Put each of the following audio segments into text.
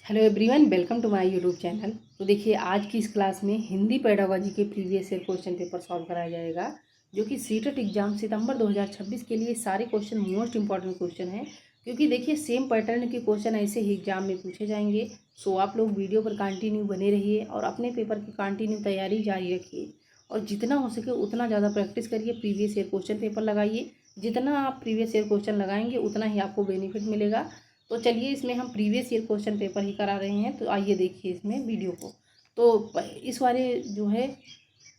Hello everyone, welcome to my YouTube channel. तो देखिए, आज की इस क्लास में हिंदी पेडागोजी के previous year question paper solve कराया जाएगा, जो कि सीटेट एग्जाम सितंबर 2026 के लिए सारे क्वेश्चन मोस्ट इंपॉर्टेंट क्वेश्चन हैं। क्योंकि देखिए, सेम पैटर्न के क्वेश्चन ऐसे ही एग्जाम में पूछे जाएंगे। सो आप लोग वीडियो पर कंटिन्यू बने रहिए और अपने पेपर की कंटिन्यू तैयारी जारी रखिए और जितना हो सके उतना ज़्यादा प्रैक्टिस करिए। प्रीवियस ईयर क्वेश्चन पेपर लगाइए। जितना आप प्रीवियस ईयर क्वेश्चन लगाएंगे उतना ही आपको बेनिफिट मिलेगा। तो चलिए, इसमें हम प्रीवियस ईयर क्वेश्चन पेपर ही करा रहे हैं, तो आइए देखिए इसमें वीडियो को। तो इस वाले जो है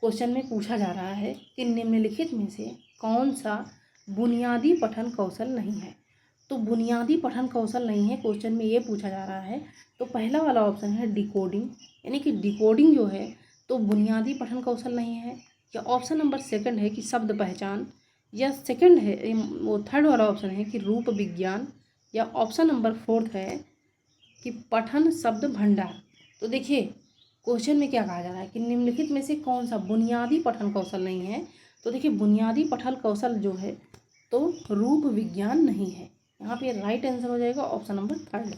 क्वेश्चन में पूछा जा रहा है कि निम्नलिखित में से कौन सा बुनियादी पठन कौशल नहीं है। तो बुनियादी पठन कौशल नहीं है, क्वेश्चन में ये पूछा जा रहा है। तो पहला वाला ऑप्शन है डिकोडिंग, यानी कि डिकोडिंग जो है तो बुनियादी पठन कौशल नहीं है। या ऑप्शन नंबर सेकंड है कि शब्द पहचान, या सेकंड है वो थर्ड वाला ऑप्शन है कि रूप विज्ञान, या ऑप्शन नंबर फोर्थ है कि पठन शब्द भंडार। तो देखिए, क्वेश्चन में क्या कहा जा रहा है कि निम्नलिखित में से कौन सा बुनियादी पठन कौशल नहीं है। तो देखिए, बुनियादी पठन कौशल जो है तो रूप विज्ञान नहीं है। यहाँ पे राइट आंसर हो जाएगा ऑप्शन नंबर थर्ड।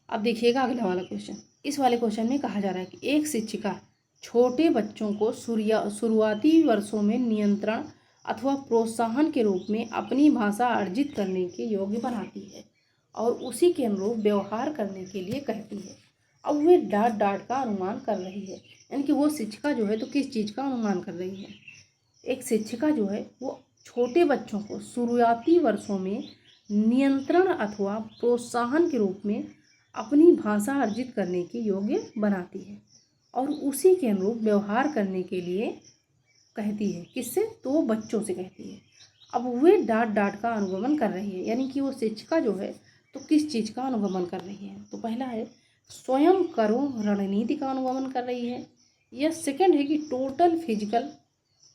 अब देखिएगा अगला वाला क्वेश्चन। इस वाले क्वेश्चन में कहा जा रहा है कि एक शिक्षिका छोटे बच्चों को शुरुआती वर्षों में नियंत्रण अथवा प्रोत्साहन के रूप में अपनी भाषा अर्जित करने के योग्य बनाती है और उसी के अनुरूप व्यवहार करने के लिए कहती है। अब वे डांट डांट का अनुमान कर रही है, यानी कि वो शिक्षिका जो है तो किस चीज़ का अनुमान कर रही है। एक शिक्षिका जो है वो छोटे बच्चों को शुरुआती वर्षों में नियंत्रण अथवा प्रोत्साहन के रूप में अपनी भाषा अर्जित करने के योग्य बनाती है और उसी के अनुरूप व्यवहार करने के लिए कहती है। किससे? तो वो बच्चों से कहती है। अब वे डांट डांट का अनुगमन कर रही है, यानी कि वो शिक्षिका जो है तो किस चीज़ का अनुगमन कर रही है। तो पहला है स्वयं करो रणनीति का अनुगमन कर रही है, या सेकंड है कि टोटल फिजिकल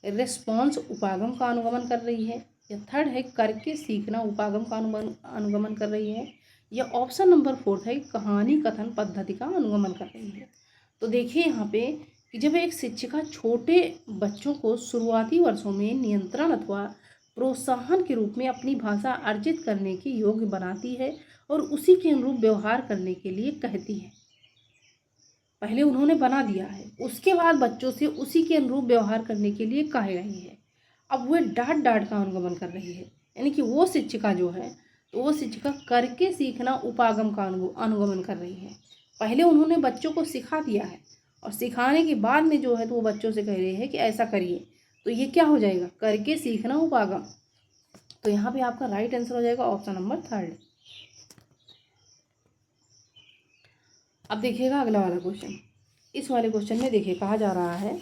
रिस्पॉन्स उपागम का अनुगमन कर रही है, या थर्ड है करके सीखना उपागम का अनुगमन कर रही है, या ऑप्शन नंबर फोर्थ है कहानी कथन पद्धति का अनुगमन कर रही है। तो देखिए यहाँ पे कि जब एक शिक्षिका छोटे बच्चों को शुरुआती वर्षों में नियंत्रण अथवा प्रोत्साहन के रूप में अपनी भाषा अर्जित करने के योग्य बनाती है और उसी के अनुरूप व्यवहार करने के लिए कहती है। पहले उन्होंने बना दिया है, उसके बाद बच्चों से उसी के अनुरूप व्यवहार करने के लिए कह रही है। अब वह डांट डांट का अनुगमन कर रही है, यानी कि वो शिक्षिका जो है तो वो शिक्षिका करके सीखना उपागम का अनुगमन कर रही है। पहले उन्होंने बच्चों को सिखा दिया है और सिखाने के बाद में जो है तो वो बच्चों से कह रही है कि ऐसा करिए। तो ये क्या हो जाएगा? करके सीखना उपागम। तो यहाँ पे आपका राइट आंसर हो जाएगा ऑप्शन नंबर थर्ड। अब देखिएगा अगला वाला क्वेश्चन। इस वाले क्वेश्चन में देखिए कहा जा रहा है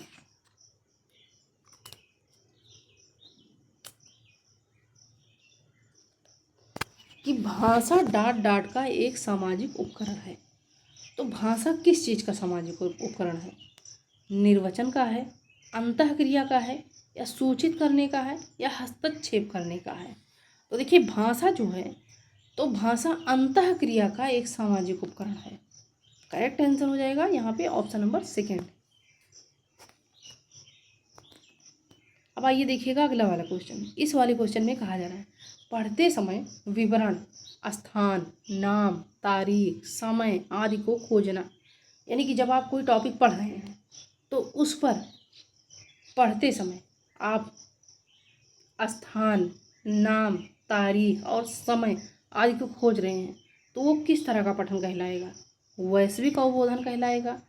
कि भाषा डांट डांट का एक सामाजिक उपकरण है। तो भाषा किस चीज़ का सामाजिक उपकरण है? निर्वचन का है, अंतःक्रिया का है, या सूचित करने का है, या हस्तक्षेप करने का है। तो देखिए, भाषा जो है तो भाषा अंतःक्रिया का एक सामाजिक उपकरण है। करेक्ट आंसर हो जाएगा यहाँ पे ऑप्शन नंबर सेकंड। अब आइए देखिएगा अगला वाला क्वेश्चन। इस वाले क्वेश्चन में कहा जा रहा है पढ़ते समय विवरण, स्थान, नाम, तारीख, समय आदि को खोजना। यानी कि जब आप कोई टॉपिक पढ़ रहे हैं तो उस पर पढ़ते समय आप स्थान, नाम, तारीख और समय आदि को खोज रहे हैं, तो वो किस तरह का पठन कहलाएगा? वैश्विक अवबोधन कहलाएगा,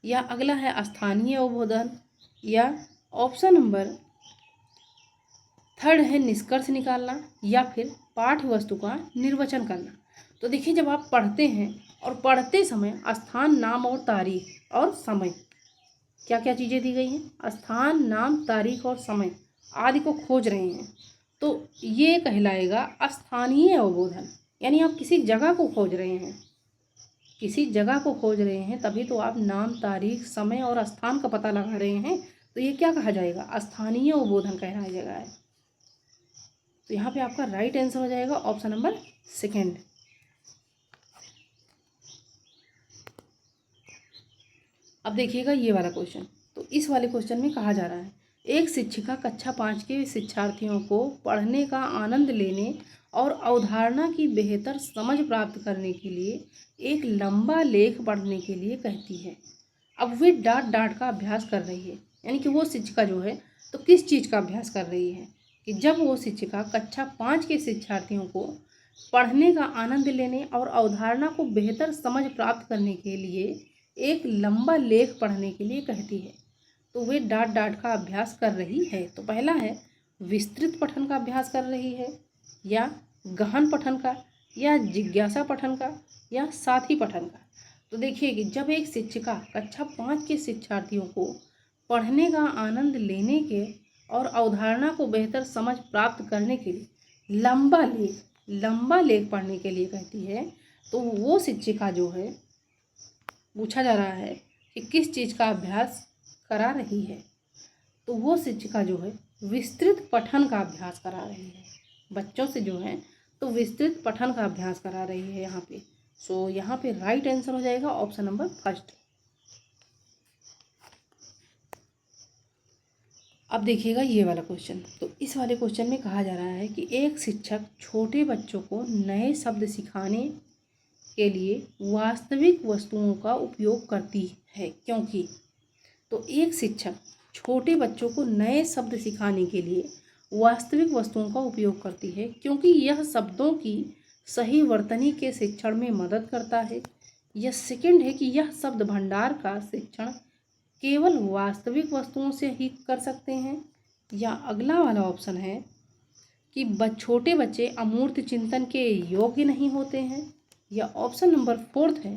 या अगला है स्थानीय अवबोधन, या ऑप्शन नंबर थर्ड है निष्कर्ष निकालना, या फिर पाठ्य वस्तु का निर्वचन करना। तो देखिए, जब आप पढ़ते हैं और पढ़ते समय स्थान, नाम और तारीख और समय, क्या क्या चीज़ें दी गई हैं? स्थान, नाम, तारीख और समय आदि को खोज रहे हैं, तो ये कहलाएगा स्थानीय अवबोधन। यानी आप किसी जगह को खोज रहे हैं, किसी जगह को खोज रहे हैं, तभी तो आप नाम, तारीख, समय और स्थान का पता लगा रहे हैं। तो ये क्या कहा जाएगा? स्थानीय अवबोधन कहलाया जाएगा। तो यहाँ पे आपका राइट आंसर हो जाएगा ऑप्शन नंबर सेकंड। अब देखिएगा ये वाला क्वेश्चन। तो इस वाले क्वेश्चन में कहा जा रहा है एक शिक्षिका कक्षा 5 के शिक्षार्थियों को पढ़ने का आनंद लेने और अवधारणा की बेहतर समझ प्राप्त करने के लिए एक लंबा लेख पढ़ने के लिए कहती है। अब वे डांट डांट का अभ्यास कर रही है, यानी कि वो शिक्षिका जो है तो किस चीज़ का अभ्यास कर रही है कि जब वो शिक्षिका कक्षा 5 के शिक्षार्थियों को पढ़ने का आनंद लेने और अवधारणा को बेहतर समझ प्राप्त करने के लिए एक लंबा लेख पढ़ने के लिए कहती है, तो वे डांट डांट का अभ्यास कर रही है। तो पहला है विस्तृत पठन का अभ्यास कर रही है, या गहन पठन का, या जिज्ञासा पठन का, या साथी पठन का। तो देखिए कि जब एक शिक्षिका कक्षा 5 के शिक्षार्थियों को पढ़ने का आनंद लेने के और अवधारणा को बेहतर समझ प्राप्त करने के लिए लंबा लेख पढ़ने के लिए कहती है, तो वो शिक्षिका जो है, पूछा जा रहा है कि किस चीज़ का अभ्यास करा रही है, तो वो शिक्षिका जो है विस्तृत पठन का अभ्यास करा रही है बच्चों से जो है, तो विस्तृत पठन का अभ्यास करा रही है यहाँ पे। सो यहाँ पे राइट आंसर हो जाएगा ऑप्शन नंबर फर्स्ट। अब देखिएगा ये वाला क्वेश्चन। तो इस वाले क्वेश्चन में कहा जा रहा है कि एक शिक्षक छोटे बच्चों को नए शब्द सिखाने के लिए वास्तविक वस्तुओं का उपयोग करती है, क्योंकि तो एक शिक्षक छोटे बच्चों को नए शब्द सिखाने के लिए वास्तविक वस्तुओं का उपयोग करती है, क्योंकि यह शब्दों की सही वर्तनी के शिक्षण में मदद करता है। यह सेकंड है कि यह शब्द भंडार का शिक्षण केवल वास्तविक वस्तुओं से ही कर सकते हैं। या अगला वाला ऑप्शन है कि छोटे बच्चे अमूर्त चिंतन के योग्य नहीं होते हैं। या ऑप्शन नंबर फोर्थ है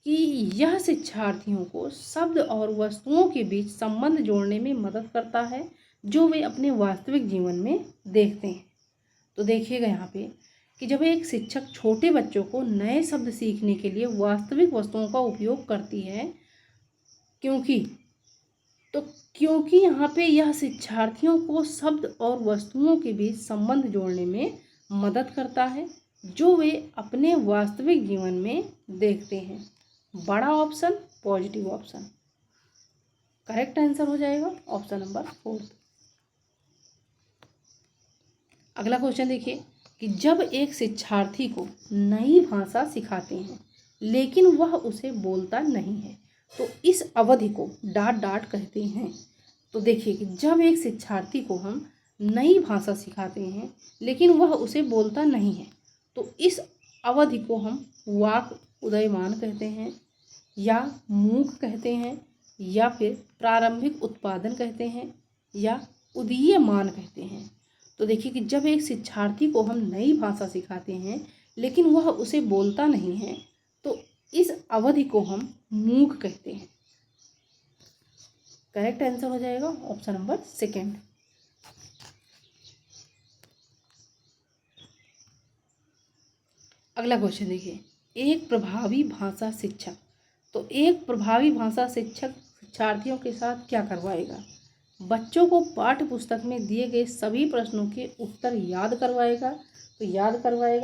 कि यह शिक्षार्थियों को शब्द और वस्तुओं के बीच संबंध जोड़ने में मदद करता है, जो वे अपने वास्तविक जीवन में देखते हैं। तो देखिएगा यहाँ पे कि जब एक शिक्षक छोटे बच्चों को नए शब्द सीखने के लिए वास्तविक वस्तुओं का उपयोग करती है, क्योंकि यहाँ पे यह शिक्षार्थियों को शब्द और वस्तुओं के बीच संबंध जोड़ने में मदद करता है, जो वे अपने वास्तविक जीवन में देखते हैं। बड़ा option positive option, correct answer हो जाएगा ऑप्शन नंबर फोर्थ। अगला क्वेश्चन देखिए कि जब एक शिक्षार्थी को नई भाषा सिखाते हैं लेकिन वह उसे बोलता नहीं है, तो इस अवधि को डांट डांट कहते हैं। तो देखिए कि जब एक शिक्षार्थी को हम नई भाषा सिखाते हैं लेकिन वह उसे बोलता नहीं है, तो इस अवधि को हम वाक उदयमान कहते हैं, या मूक कहते हैं, या फिर प्रारंभिक उत्पादन कहते हैं, या उदीयमान कहते हैं। तो देखिए कि जब एक शिक्षार्थी को हम नई भाषा सिखाते हैं लेकिन वह उसे बोलता नहीं है, तो इस अवधि को हम मूक कहते हैं। करेक्ट आंसर हो जाएगा ऑप्शन नंबर सेकंड। अगला क्वेश्चन देखिए, एक प्रभावी भाषा शिक्षक। तो एक प्रभावी भाषा शिक्षक शिक्षार्थियों के साथ क्या करवाएगा? बच्चों को पाठ्य पुस्तक में दिए गए सभी प्रश्नों के उत्तर याद करवाएगा।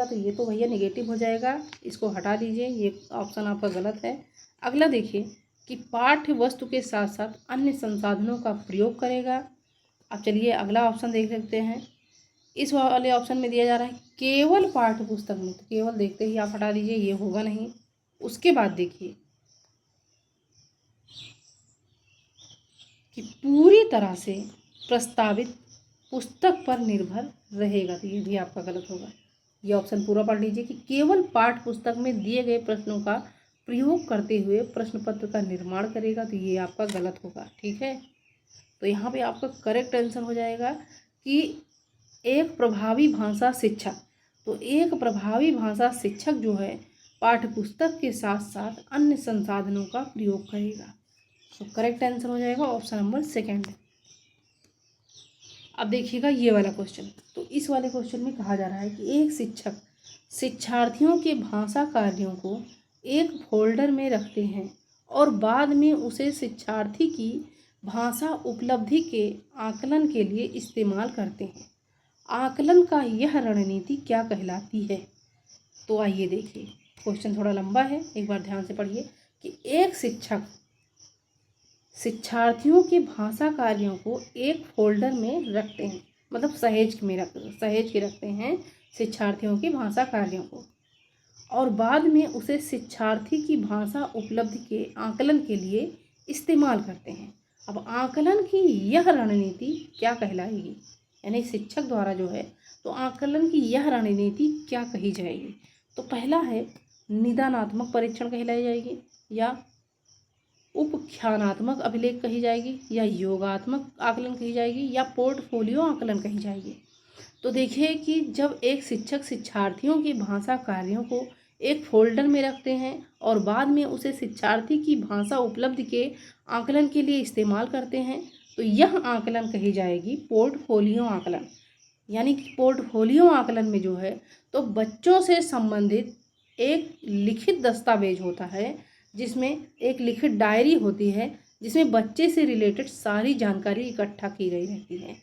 तो ये तो भैया नेगेटिव हो जाएगा, इसको हटा दीजिए, ये ऑप्शन आपका गलत है। अगला देखिए कि पाठ्य वस्तु के साथ साथ अन्य संसाधनों का प्रयोग करेगा। अब चलिए अगला ऑप्शन देख सकते हैं। इस वाले ऑप्शन में दिया जा रहा है केवल पाठ्य पुस्तक में, तो केवल देखते ही आप हटा दीजिए, ये होगा नहीं। उसके बाद देखिए कि पूरी तरह से प्रस्तावित पुस्तक पर निर्भर रहेगा, तो ये भी आपका गलत होगा। ये ऑप्शन पूरा पढ़ लीजिए कि केवल पाठ्य पुस्तक में दिए गए प्रश्नों का प्रयोग करते हुए प्रश्न पत्र का निर्माण करेगा, तो ये आपका गलत होगा। ठीक है, तो यहाँ पे आपका करेक्ट आंसर हो जाएगा कि एक प्रभावी भाषा शिक्षक। तो एक प्रभावी भाषा शिक्षक जो है पाठ्य पुस्तक के साथ साथ अन्य संसाधनों का प्रयोग करेगा। तो करेक्ट आंसर हो जाएगा ऑप्शन नंबर सेकंड। अब देखिएगा ये वाला क्वेश्चन। तो इस वाले क्वेश्चन में कहा जा रहा है कि एक शिक्षक शिक्षार्थियों के भाषा कार्यों को एक फोल्डर में रखते हैं और बाद में उसे शिक्षार्थी की भाषा उपलब्धि के आकलन के लिए इस्तेमाल करते हैं। आकलन का यह रणनीति क्या कहलाती है? तो आइए देखिए, क्वेश्चन थोड़ा लंबा है, एक बार ध्यान से पढ़िए कि एक शिक्षक शिक्षार्थियों के भाषा कार्यों को एक फोल्डर में रखते हैं, मतलब सहेज के रखते हैं शिक्षार्थियों की भाषा कार्यों को, और बाद में उसे शिक्षार्थी की भाषा उपलब्धि के आकलन के लिए इस्तेमाल करते हैं। अब आकलन की यह रणनीति क्या कहलाएगी, यानी शिक्षक द्वारा जो है तो आकलन की यह रणनीति क्या कही जाएगी। तो पहला है निदानात्मक परीक्षण कहलाई जाएगी, या उपख्यानात्मक अभिलेख कही जाएगी, या योगात्मक आकलन कही जाएगी, या पोर्टफोलियो आकलन कही जाएगी। तो देखिए कि जब एक शिक्षक शिक्षार्थियों की भाषा कार्यों को एक फोल्डर में रखते हैं और बाद में उसे शिक्षार्थी की भाषा उपलब्धि के आकलन के लिए इस्तेमाल करते हैं, तो यह आकलन कही जाएगी पोर्टफोलियो आकलन। यानी कि पोर्टफोलियो आकलन में जो है तो बच्चों से संबंधित एक लिखित दस्तावेज होता है, जिसमें एक लिखित डायरी होती है, जिसमें बच्चे से रिलेटेड सारी जानकारी इकट्ठा की गई रहती है।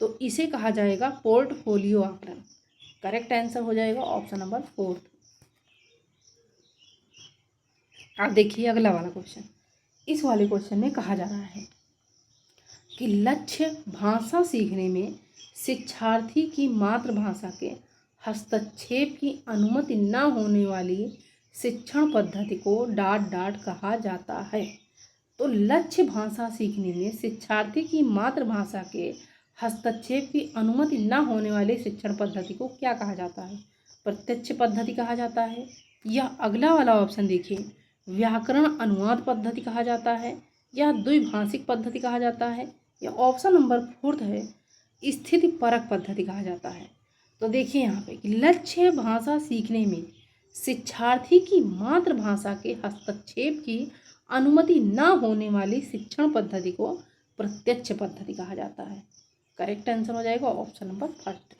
तो इसे कहा जाएगा पोर्टफोलियो आकलन। करेक्ट आंसर हो जाएगा ऑप्शन नंबर 4। अब देखिए अगला वाला क्वेश्चन। इस वाले क्वेश्चन में कहा जा रहा है कि लक्ष्य भाषा सीखने में शिक्षार्थी की मातृभाषा के हस्तक्षेप की अनुमति न होने वाली शिक्षण पद्धति को ... कहा जाता है। तो लक्ष्य भाषा सीखने में शिक्षार्थी की मातृभाषा के हस्तक्षेप की अनुमति न होने वाली शिक्षण पद्धति को क्या कहा जाता है? प्रत्यक्ष पद्धति कहा जाता है, या अगला वाला ऑप्शन देखिए व्याकरण अनुवाद पद्धति कहा जाता है, या द्विभाषिक पद्धति कहा जाता है, या ऑप्शन नंबर 4 है स्थिति परक पद्धति कहा जाता है। तो देखिए यहाँ पे कि लक्ष्य भाषा सीखने में शिक्षार्थी की मातृभाषा के हस्तक्षेप की अनुमति न होने वाली शिक्षण पद्धति को प्रत्यक्ष पद्धति कहा जाता है। करेक्ट आंसर हो जाएगा ऑप्शन नंबर 1।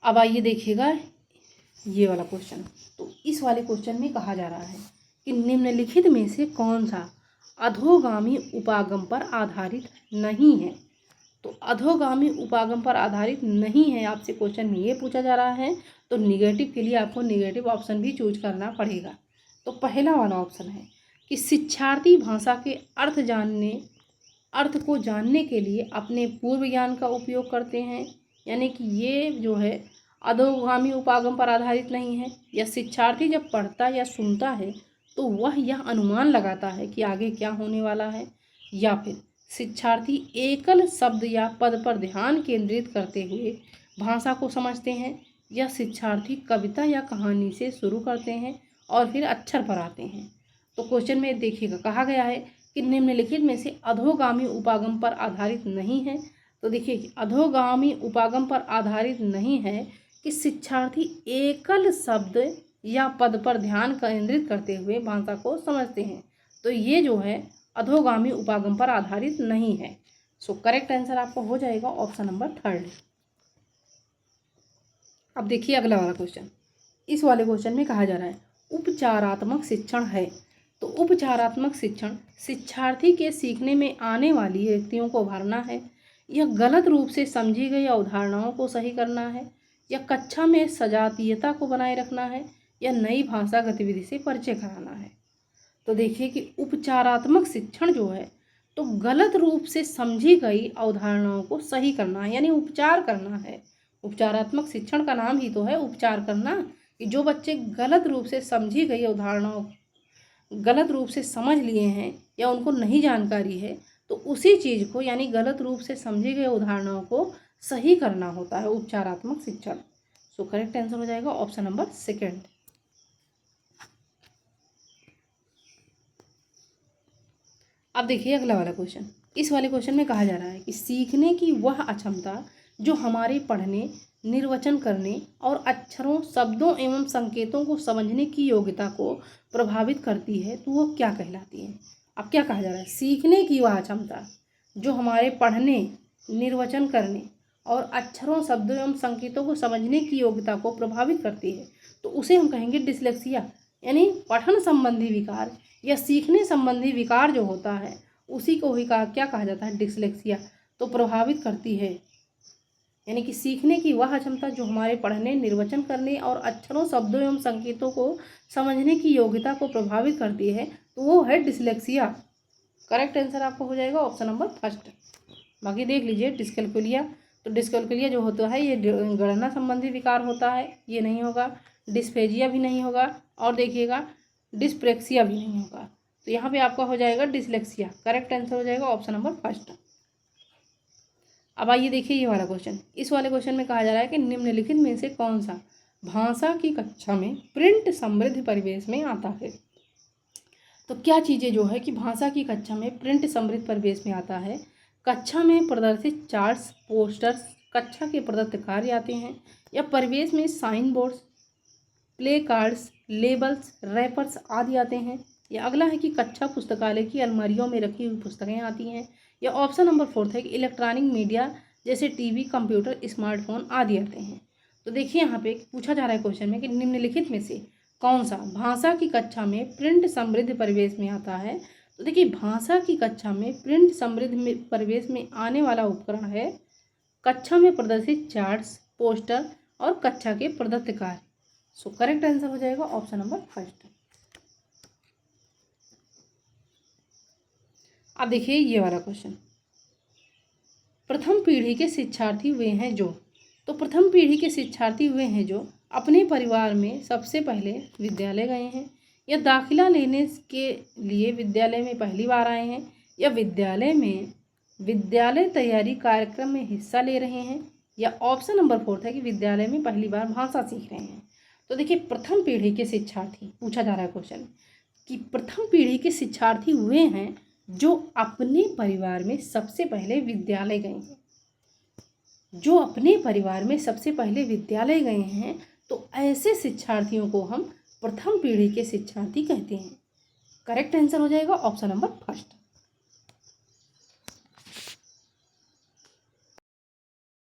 अब आइए देखिएगा ये वाला क्वेश्चन। तो इस वाले क्वेश्चन में कहा जा रहा है कि निम्नलिखित में से कौन सा अधोगामी उपागम पर आधारित नहीं है। तो अधोगामी उपागम पर आधारित नहीं है, आपसे क्वेश्चन में ये पूछा जा रहा है, तो निगेटिव के लिए आपको निगेटिव ऑप्शन भी चूज करना पड़ेगा। तो पहला वाला ऑप्शन है कि शिक्षार्थी भाषा के अर्थ को जानने के लिए अपने पूर्व ज्ञान का उपयोग करते हैं, यानी कि ये जो है अधोगामी उपागम पर आधारित नहीं है। या शिक्षार्थी जब पढ़ता या सुनता है तो वह यह अनुमान लगाता है कि आगे क्या होने वाला है। या फिर शिक्षार्थी एकल शब्द या पद पर ध्यान केंद्रित करते हुए भाषा को समझते हैं। या शिक्षार्थी कविता या कहानी से शुरू करते हैं और फिर अक्षर पर आते हैं। तो क्वेश्चन में देखिएगा कहा गया है कि निम्नलिखित में से अधोगामी उपागम पर आधारित नहीं है। तो देखिए कि अधोगामी उपागम पर आधारित नहीं है कि शिक्षार्थी एकल शब्द या पद पर ध्यान केंद्रित करते हुए भाषा को समझते हैं। तो ये जो है अधोगामी उपागम पर आधारित नहीं है। सो करेक्ट आंसर आपका हो जाएगा ऑप्शन नंबर 3। अब देखिए अगला वाला क्वेश्चन। इस वाले क्वेश्चन में कहा जा रहा है उपचारात्मक शिक्षण है। तो उपचारात्मक शिक्षण शिक्षार्थी के सीखने में आने वाली युक्तियों को भरना है, यह गलत रूप से समझी गई अवधारणाओं को सही करना है, या कक्षा में सजातीयता को बनाए रखना है, या नई भाषा गतिविधि से परिचय कराना है। तो देखिए कि उपचारात्मक शिक्षण जो है तो गलत रूप से समझी गई अवधारणाओं को सही करना है, यानी उपचार करना है। उपचारात्मक शिक्षण का नाम ही तो है उपचार करना, कि जो बच्चे गलत रूप से समझी गई अवधारणाओं गलत रूप से समझ लिए हैं या उनको नहीं जानकारी है, तो उसी चीज़ को यानी गलत रूप से समझी गई उदाहरणों को सही करना होता है उपचारात्मक शिक्षण। सो करेक्ट आंसर हो जाएगा ऑप्शन नंबर 2। अब देखिए अगला वाला क्वेश्चन। इस वाले क्वेश्चन में कहा जा रहा है कि सीखने की वह अक्षमता जो हमारे पढ़ने, निर्वचन करने और अक्षरों, शब्दों एवं संकेतों को समझने की योग्यता को प्रभावित करती है, तो वो क्या कहलाती है। अब क्या कहा जा रहा है, सीखने की वह क्षमता जो हमारे पढ़ने, निर्वचन करने और अक्षरों, शब्दों एवं संकेतों को समझने की योग्यता को प्रभावित करती है, तो उसे हम कहेंगे डिसलेक्सिया, यानी पठन संबंधी विकार या सीखने संबंधी विकार जो होता है उसी को ही क्या कहा जाता है, डिसलेक्सिया। तो प्रभावित करती है यानी कि सीखने की वह क्षमता जो हमारे पढ़ने, निर्वचन करने और अक्षरों, शब्दों एवं संकेतों को समझने की योग्यता को प्रभावित करती है, तो वो है डिसलेक्सिया। करेक्ट आंसर आपको हो जाएगा ऑप्शन नंबर फर्स्ट। बाकी देख लीजिए डिस्कैल्कुलिया, तो डिस्कैल्कुलिया जो होता है ये गणना संबंधी विकार होता है, ये नहीं होगा। डिस्फेजिया भी नहीं होगा, और देखिएगा डिस्प्रेक्सिया भी नहीं होगा। तो यहाँ पे आपका हो जाएगा डिसलेक्सिया। करेक्ट आंसर हो जाएगा ऑप्शन नंबर फर्स्ट। अब आइए देखिए ये वाला क्वेश्चन। इस वाले क्वेश्चन में कहा जा रहा है कि निम्नलिखित में से कौन सा भाषा की कक्षा में प्रिंट समृद्ध परिवेश में आता है। तो क्या चीज़ें जो है कि भाषा की कक्षा में प्रिंट समृद्ध परिवेश में आता है। कक्षा में प्रदर्शित चार्ट्स, पोस्टर्स, कक्षा के प्रदत्त कार्य आते हैं, या परिवेश में sign boards, play cards, labels, wrappers आदि आते हैं, या अगला है कि कक्षा पुस्तकालय की अलमारियों में रखी हुई पुस्तकें आती हैं, या ऑप्शन नंबर फोर्थ है कि इलेक्ट्रॉनिक मीडिया जैसे टीवी, कंप्यूटर, स्मार्टफोन आदि आते हैं। तो देखिए यहाँ पे पूछा जा रहा है क्वेश्चन में कि निम्नलिखित में से कौन सा भाषा की कक्षा में प्रिंट समृद्ध परिवेश में आता है। तो देखिए भाषा की कक्षा में प्रिंट समृद्ध परिवेश में आने वाला उपकरण है कक्षा में प्रदर्शित चार्ट्स, पोस्टर और कक्षा के प्रदत्त कार्य। सो करेक्ट आंसर हो जाएगा ऑप्शन नंबर फर्स्ट। अब देखिए ये वाला क्वेश्चन, प्रथम पीढ़ी के शिक्षार्थी वे हैं जो, तो प्रथम पीढ़ी के शिक्षार्थी वे हैं जो अपने परिवार में सबसे पहले विद्यालय गए हैं, या दाखिला लेने के लिए विद्यालय में पहली बार आए हैं, या विद्यालय में विद्यालय तैयारी कार्यक्रम में हिस्सा ले रहे हैं, या ऑप्शन नंबर फोर्थ है कि विद्यालय में पहली बार भाषा सीख रहे हैं। तो देखिए प्रथम पीढ़ी के शिक्षार्थी पूछा जा रहा है क्वेश्चन कि प्रथम पीढ़ी के शिक्षार्थी वे हैं जो अपने परिवार में सबसे पहले विद्यालय गए हैं, जो अपने परिवार में सबसे पहले विद्यालय गए हैं। तो ऐसे शिक्षार्थियों को हम प्रथम पीढ़ी के शिक्षार्थी कहते हैं। करेक्ट आंसर हो जाएगा ऑप्शन नंबर फर्स्ट।